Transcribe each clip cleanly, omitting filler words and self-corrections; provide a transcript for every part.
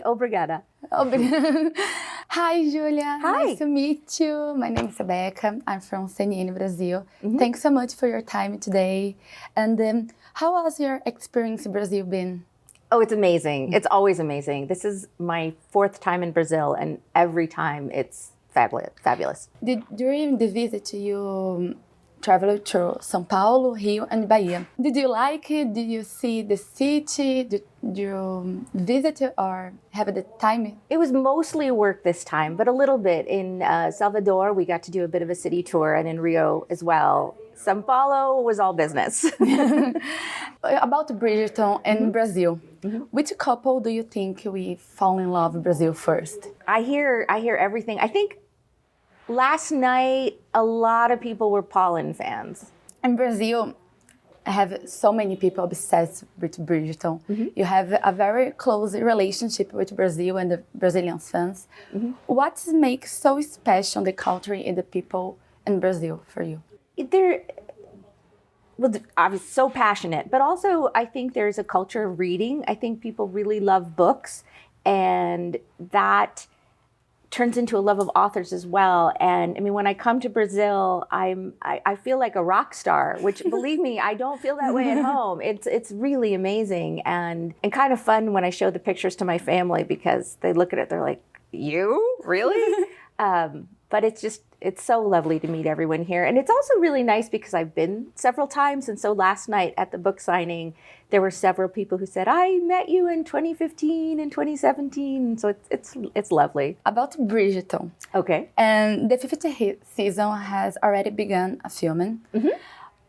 Obrigada. Hi, Julia. Hi. Nice to meet you. My name is Rebecca. I'm from CNN Brazil. Thanks so much for your time today. And how was your experience in Brazil been? Oh, it's amazing. It's always amazing. This is my 4th time in Brazil, and every time it's fabulous. During the visit, you traveled to São Paulo, Rio, and Bahia. Did you like it? Did you see the city? Did you visit or have the time? It was mostly work this time, but a little bit. In Salvador, we got to do a bit of a city tour, and in Rio as well. São Paulo was all business. About Bridgerton and Brazil, which couple do you think we fall in love with Brazil first? I hear everything. I think last night, a lot of people were Paulin fans. In Brazil, I have so many people obsessed with Bridgerton. You have a very close relationship with Brazil and the Brazilian fans. What makes so special the culture and the people in Brazil for you? I'm so passionate, but also I think there's a culture of reading. I think people really love books, and that turns into a love of authors as well. And I mean, when I come to Brazil, I feel like a rock star, which believe me, I don't feel that way at home. It's really amazing and kind of fun when I show the pictures to my family, because they look at it, they're like, you really? But it's so lovely to meet everyone here. And it's also really nice because I've been several times. And so last night at the book signing, there were several people who said, I met you in 2015 and 2017. So it's lovely. About Bridgerton. Okay. And the 50th season has already begun filming.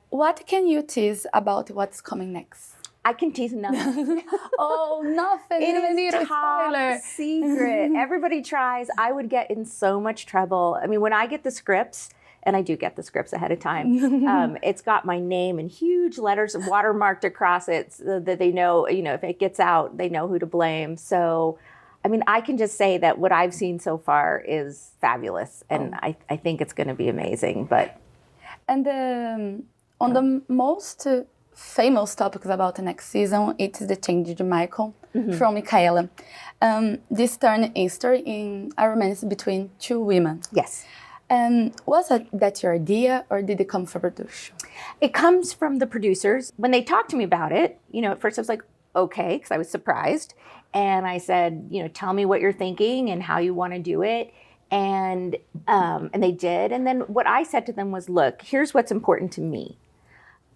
What can you tease about what's coming next? I can tease nothing. Oh, nothing. It is a top spoiler. secret. Everybody tries. I would get in so much trouble. I mean, when I get the scripts, and I do get the scripts ahead of time, it's got my name in huge letters watermarked across it so that they know, if it gets out, they know who to blame. So, I mean, I can just say that what I've seen so far is fabulous. And I think it's going to be amazing. But And on the most famous topics about the next season, it is the change of Michael from Michaela. This turned a story in a romance between two women. yes. Was that your idea, or did it come from production? It comes from the producers. When they talked to me about it, at first I was like, okay, because I was surprised. And I said, tell me what you're thinking and how you want to do it. And they did. And then what I said to them was, look, here's what's important to me.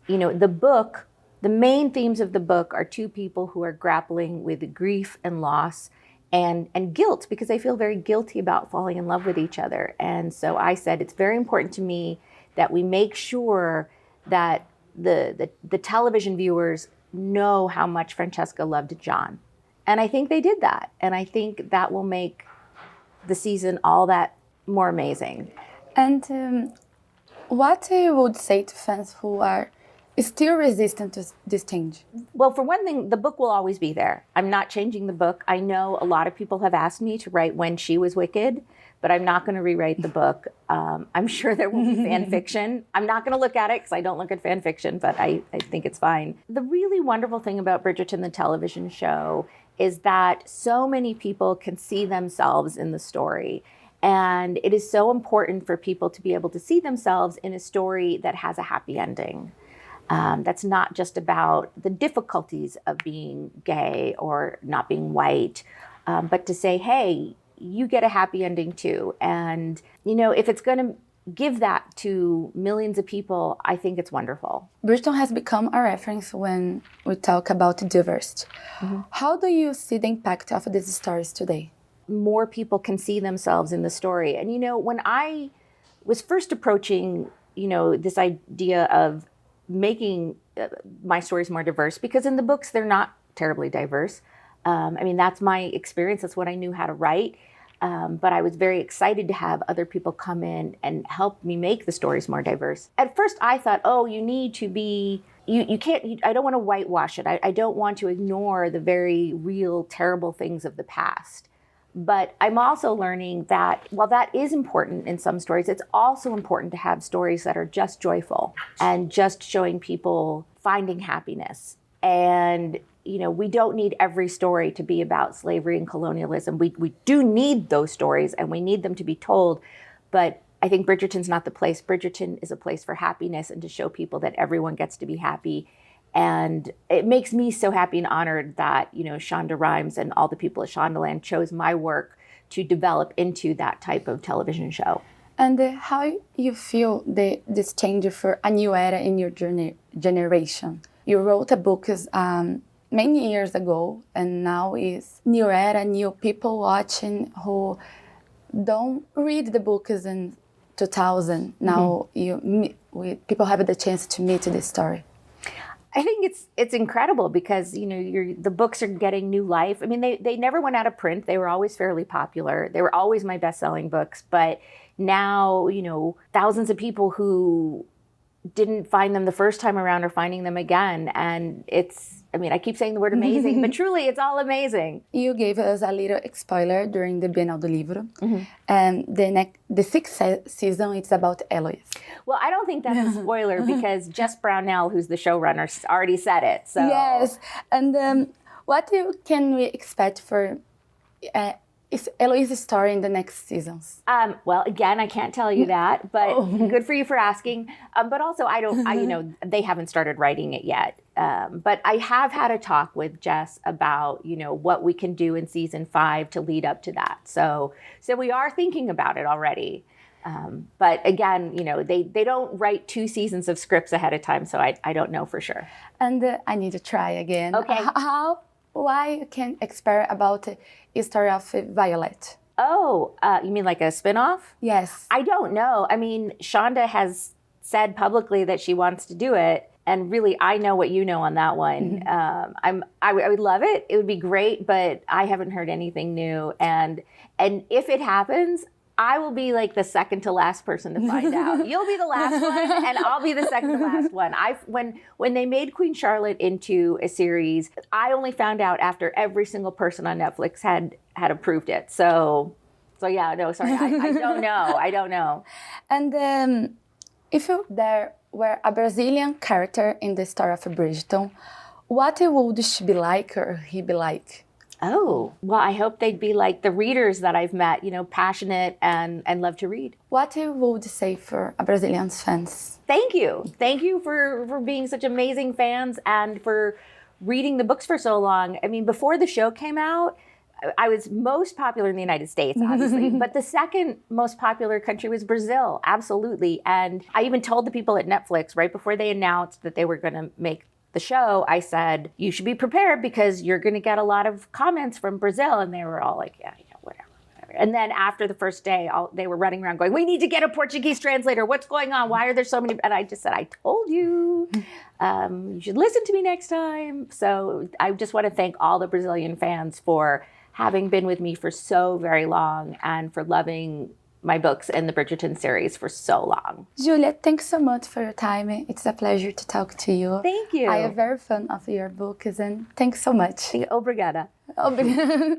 The book, the main themes of the book are two people who are grappling with grief and loss and guilt, because they feel very guilty about falling in love with each other. And so I said, it's very important to me that we make sure that the television viewers know how much Francesca loved John. And I think they did that. And I think that will make the season all that more amazing. And what you would say to fans who are still resistant to this change? Well, for one thing, the book will always be there. I'm not changing the book. I know a lot of people have asked me to write When She Was Wicked, but I'm not going to rewrite the book. I'm sure there will be fan fiction. I'm not going to look at it because I don't look at fan fiction, but I think it's fine. The really wonderful thing about Bridgerton, the television show, is that so many people can see themselves in the story. And it is so important for people to be able to see themselves in a story that has a happy ending. That's not just about the difficulties of being gay or not being white, but to say, hey, you get a happy ending too. And, if it's going to give that to millions of people, I think it's wonderful. Bridgerton has become a reference when we talk about diversity. How do you see the impact of these stories today? More people can see themselves in the story. And, when I was first approaching, this idea of making my stories more diverse, because in the books, they're not terribly diverse. That's my experience. That's what I knew how to write. But I was very excited to have other people come in and help me make the stories more diverse. At first, I thought, you need to be, you can't, I don't want to whitewash it. I don't want to ignore the very real, terrible things of the past. But I'm also learning that while that is important in some stories, it's also important to have stories that are just joyful and just showing people finding happiness. And, we don't need every story to be about slavery and colonialism. We do need those stories and we need them to be told. But I think Bridgerton's not the place. Bridgerton is a place for happiness and to show people that everyone gets to be happy. And it makes me so happy and honored that, Shonda Rhimes and all the people at Shondaland chose my work to develop into that type of television show. And how you feel this change for a new era in your generation? You wrote a book many years ago, and now is new era, new people watching who don't read the books in 2000. Now people have the chance to meet this story. I think it's incredible because the books are getting new life. I mean, they never went out of print. They were always fairly popular. They were always my best-selling books. But now, thousands of people who didn't find them the first time around are finding them again. And I keep saying the word amazing, but truly it's all amazing. You gave us a little spoiler during the Bienal do Livro. And the sixth season, it's about Eloise. Well, I don't think that's a spoiler because Jess Brownell, who's the showrunner, already said it. So yes. And what can we expect for is Eloise's story in the next seasons? Well, again, I can't tell you that, but good for you for asking. But also, they haven't started writing it yet. But I have had a talk with Jess about, what we can do in season 5 to lead up to that. So we are thinking about it already. But again, they don't write 2 seasons of scripts ahead of time, so I don't know for sure. And I need to try again. Okay. Why you can expert about the story of Violet? Oh, you mean like a spinoff? Yes. I don't know. I mean, Shonda has said publicly that she wants to do it. And really, I know what you know on that one. I would love it. It would be great, but I haven't heard anything new. And if it happens, I will be like the second to last person to find out. You'll be the last one, and I'll be the second to last one. When they made Queen Charlotte into a series, I only found out after every single person on Netflix had approved it. So yeah, no, sorry, I don't know. I don't know. And if there were a Brazilian character in the story of Bridgerton, what would she be like or he be like? Oh, well, I hope they'd be like the readers that I've met, passionate and love to read. What would you say for a Brazilian fans? Thank you. Thank you for being such amazing fans and for reading the books for so long. I mean, before the show came out, I was most popular in the United States, obviously, but the second most popular country was Brazil, absolutely. And I even told the people at Netflix right before they announced that they were going to make the show, I said, you should be prepared because you're going to get a lot of comments from Brazil. And they were all like, yeah, whatever. And then after the first day, they were running around going, we need to get a Portuguese translator. What's going on? Why are there so many? And I just said, I told you, you should listen to me next time. So I just want to thank all the Brazilian fans for having been with me for so very long and for loving my books and the Bridgerton series for so long. Julia, thanks so much for your time. It's a pleasure to talk to you. Thank you. I am very fan of your books and thanks so much. Obrigada. Obrigada.